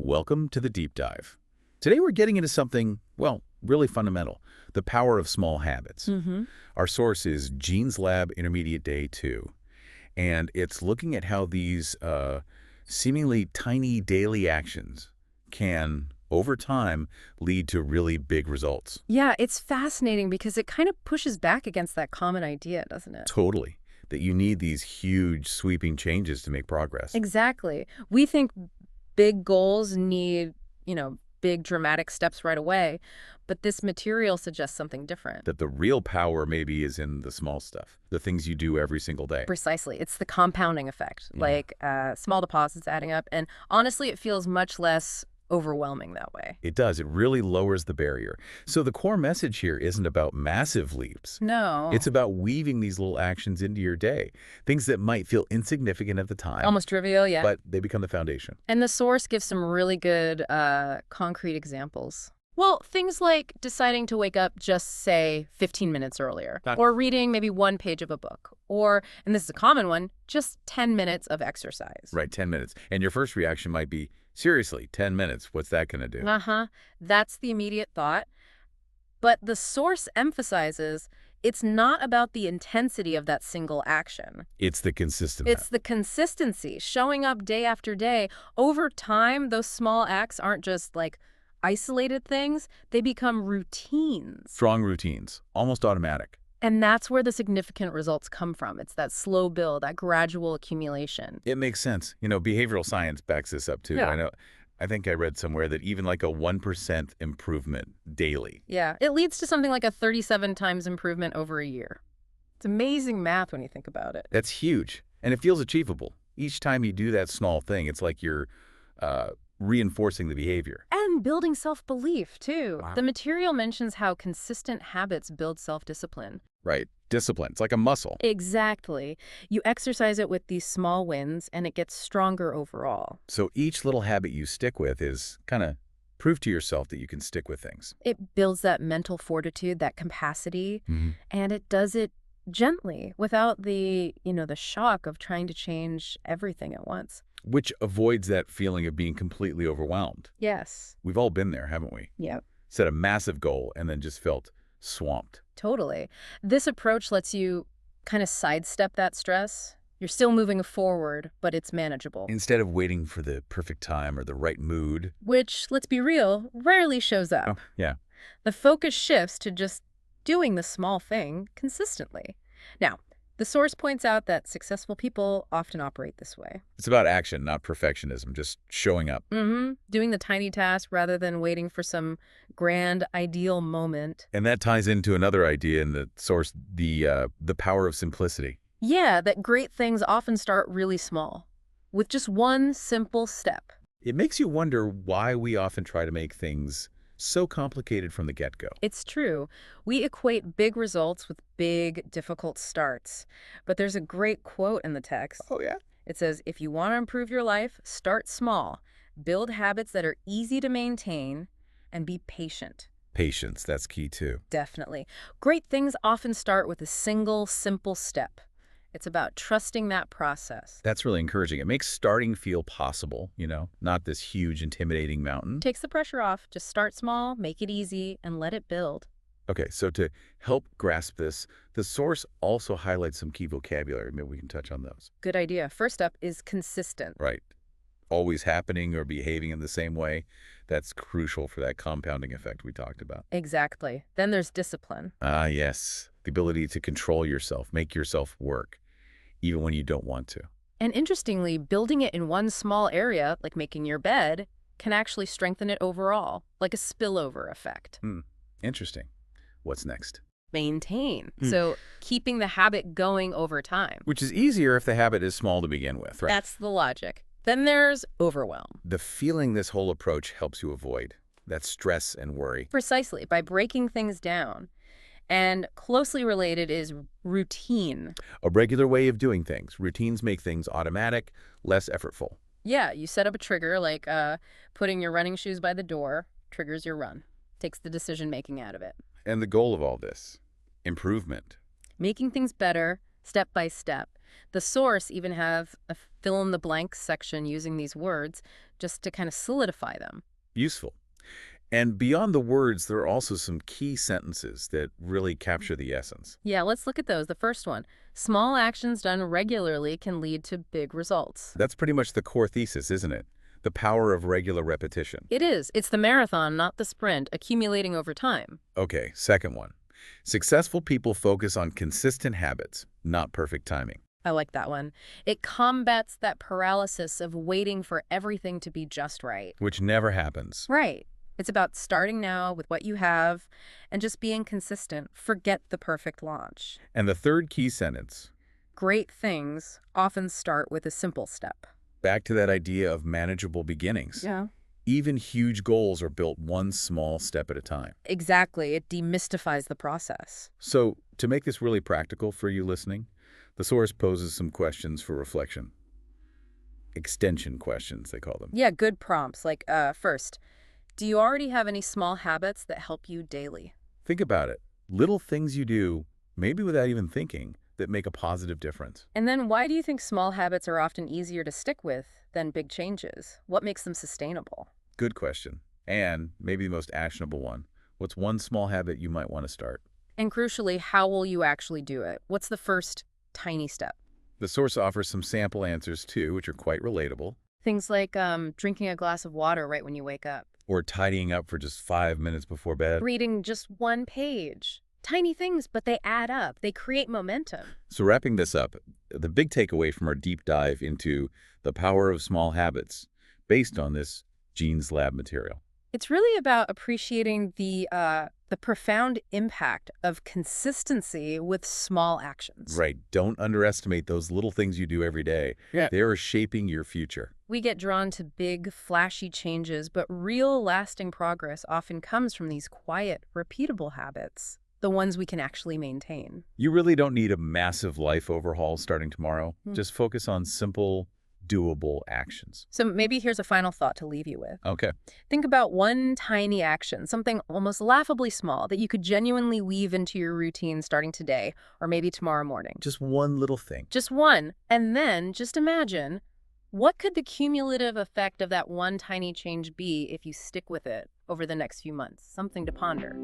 Welcome to the deep dive. Today we're getting into something, well, really fundamental, the power of small habits. Our source is Jeen's Lab Intermediate Day 2, and it's looking at how these seemingly tiny daily actions can, over time, lead to really big results. Yeah, it's fascinating because it kind of pushes back against that common idea, doesn't it? Totally. That you need these huge, sweeping changes to make progress. Exactly. We think big goals need, big dramatic steps right away, but this material suggests something different. That the real power maybe is in the small stuff, the things you do every single day. Precisely. It's the compounding effect, like small deposits adding up. And honestly, it feels much less overwhelming that way. It does. It really lowers the barrier. So the core message here isn't about massive leaps. No. It's about weaving these little actions into your day, things that might feel insignificant at the time. Almost trivial, yeah. But they become the foundation. And the source gives some really good concrete examples. Well, things like deciding to wake up just, say, 15 minutes earlier, or reading maybe one page of a book, or, and this is a common one, just 10 minutes of exercise. Right, 10 minutes. And your first reaction might be, seriously, 10 minutes, what's that going to do? That's the immediate thought. But the source emphasizes it's not about the intensity of that single action. It's the consistency. It's the consistency, showing up day after day. Over time, those small acts aren't just like isolated things, they become routines. Strong routines, almost automatic. And that's where the significant results come from. It's that slow build, that gradual accumulation. It makes sense. Behavioral science backs this up too. Yeah. I think I read somewhere that even like a 1% improvement daily. Yeah, it leads to something like a 37 times improvement over a year. It's amazing math when you think about it. That's huge. And it feels achievable. Each time you do that small thing, it's like you're reinforcing the behavior. And building self-belief, too. Wow. The material mentions how consistent habits build self-discipline. Right. Discipline. It's like a muscle. Exactly. You exercise it with these small wins, and it gets stronger overall. So each little habit you stick with is kind of proof to yourself that you can stick with things. It builds that mental fortitude, that capacity, and it does it gently without the shock of trying to change everything at once. Which avoids that feeling of being completely overwhelmed. Yes. We've all been there, haven't we? Yep. Set a massive goal and then just felt swamped. Totally. This approach lets you kind of sidestep that stress. You're still moving forward, but it's manageable. Instead of waiting for the perfect time or the right mood. Which, let's be real, rarely shows up. Oh, yeah. The focus shifts to just doing the small thing consistently. Now, the source points out that successful people often operate this way. It's about action, not perfectionism, just showing up. Doing the tiny task rather than waiting for some grand, ideal moment. And that ties into another idea in the source, the power of simplicity. Yeah, that great things often start really small, with just one simple step. It makes you wonder why we often try to make things so complicated from the get-go. It's true. We equate big results with big, difficult starts. But there's a great quote in the text. Oh, yeah? It says, if you want to improve your life, start small. Build habits that are easy to maintain and be patient. Patience, that's key too. Definitely. Great things often start with a single, simple step. It's about trusting that process. That's really encouraging. It makes starting feel possible, not this huge, intimidating mountain. Takes the pressure off. Just start small, make it easy, and let it build. Okay, so to help grasp this, the source also highlights some key vocabulary. Maybe we can touch on those. Good idea. First up is consistent. Right. Always happening or behaving in the same way. That's crucial for that compounding effect we talked about. Exactly. Then there's discipline. Ah, yes. The ability to control yourself, make yourself work, even when you don't want to. And interestingly, building it in one small area, like making your bed, can actually strengthen it overall, like a spillover effect. Interesting. What's next? Maintain. So keeping the habit going over time. Which is easier if the habit is small to begin with, right? That's the logic. Then there's overwhelm. The feeling this whole approach helps you avoid, that stress and worry. Precisely, by breaking things down. And closely related is routine. A regular way of doing things. Routines make things automatic, less effortful. Yeah, you set up a trigger like putting your running shoes by the door, triggers your run, takes the decision-making out of it. And the goal of all this? Improvement. Making things better, step by step. The source even have a fill-in-the-blank section using these words just to kind of solidify them. Useful. And beyond the words, there are also some key sentences that really capture the essence. Yeah, let's look at those. The first one, small actions done regularly can lead to big results. That's pretty much the core thesis, isn't it? The power of regular repetition. It is. It's the marathon, not the sprint, accumulating over time. Okay, second one. Successful people focus on consistent habits, not perfect timing. I like that one. It combats that paralysis of waiting for everything to be just right. Which never happens. Right. It's about starting now with what you have and just being consistent. Forget the perfect launch. And the third key sentence. Great things often start with a simple step. Back to that idea of manageable beginnings. Yeah. Even huge goals are built one small step at a time. Exactly. It demystifies the process. So, to make this really practical for you listening, the source poses some questions for reflection. Extension questions, they call them. Yeah, good prompts. Like, first, do you already have any small habits that help you daily? Think about it. Little things you do, maybe without even thinking, that make a positive difference. And then why do you think small habits are often easier to stick with than big changes? What makes them sustainable? Good question. And maybe the most actionable one. What's one small habit you might want to start? And crucially, how will you actually do it? What's the first tiny step? The source offers some sample answers too, which are quite relatable. Things like drinking a glass of water right when you wake up. Or tidying up for just 5 minutes before bed. Reading just one page. Tiny things, but they add up. They create momentum. So wrapping this up, the big takeaway from our deep dive into the power of small habits based on this Jeen's Lab material. It's really about appreciating the profound impact of consistency with small actions. Right. Don't underestimate those little things you do every day. Yeah. They are shaping your future. We get drawn to big, flashy changes, but real lasting progress often comes from these quiet, repeatable habits, the ones we can actually maintain. You really don't need a massive life overhaul starting tomorrow. Just focus on simple, doable actions. So maybe here's a final thought to leave you with. Okay. Think about one tiny action, something almost laughably small that you could genuinely weave into your routine starting today or maybe tomorrow morning. Just one little thing. Just one. And then just imagine, what could the cumulative effect of that one tiny change be if you stick with it over the next few months? Something to ponder.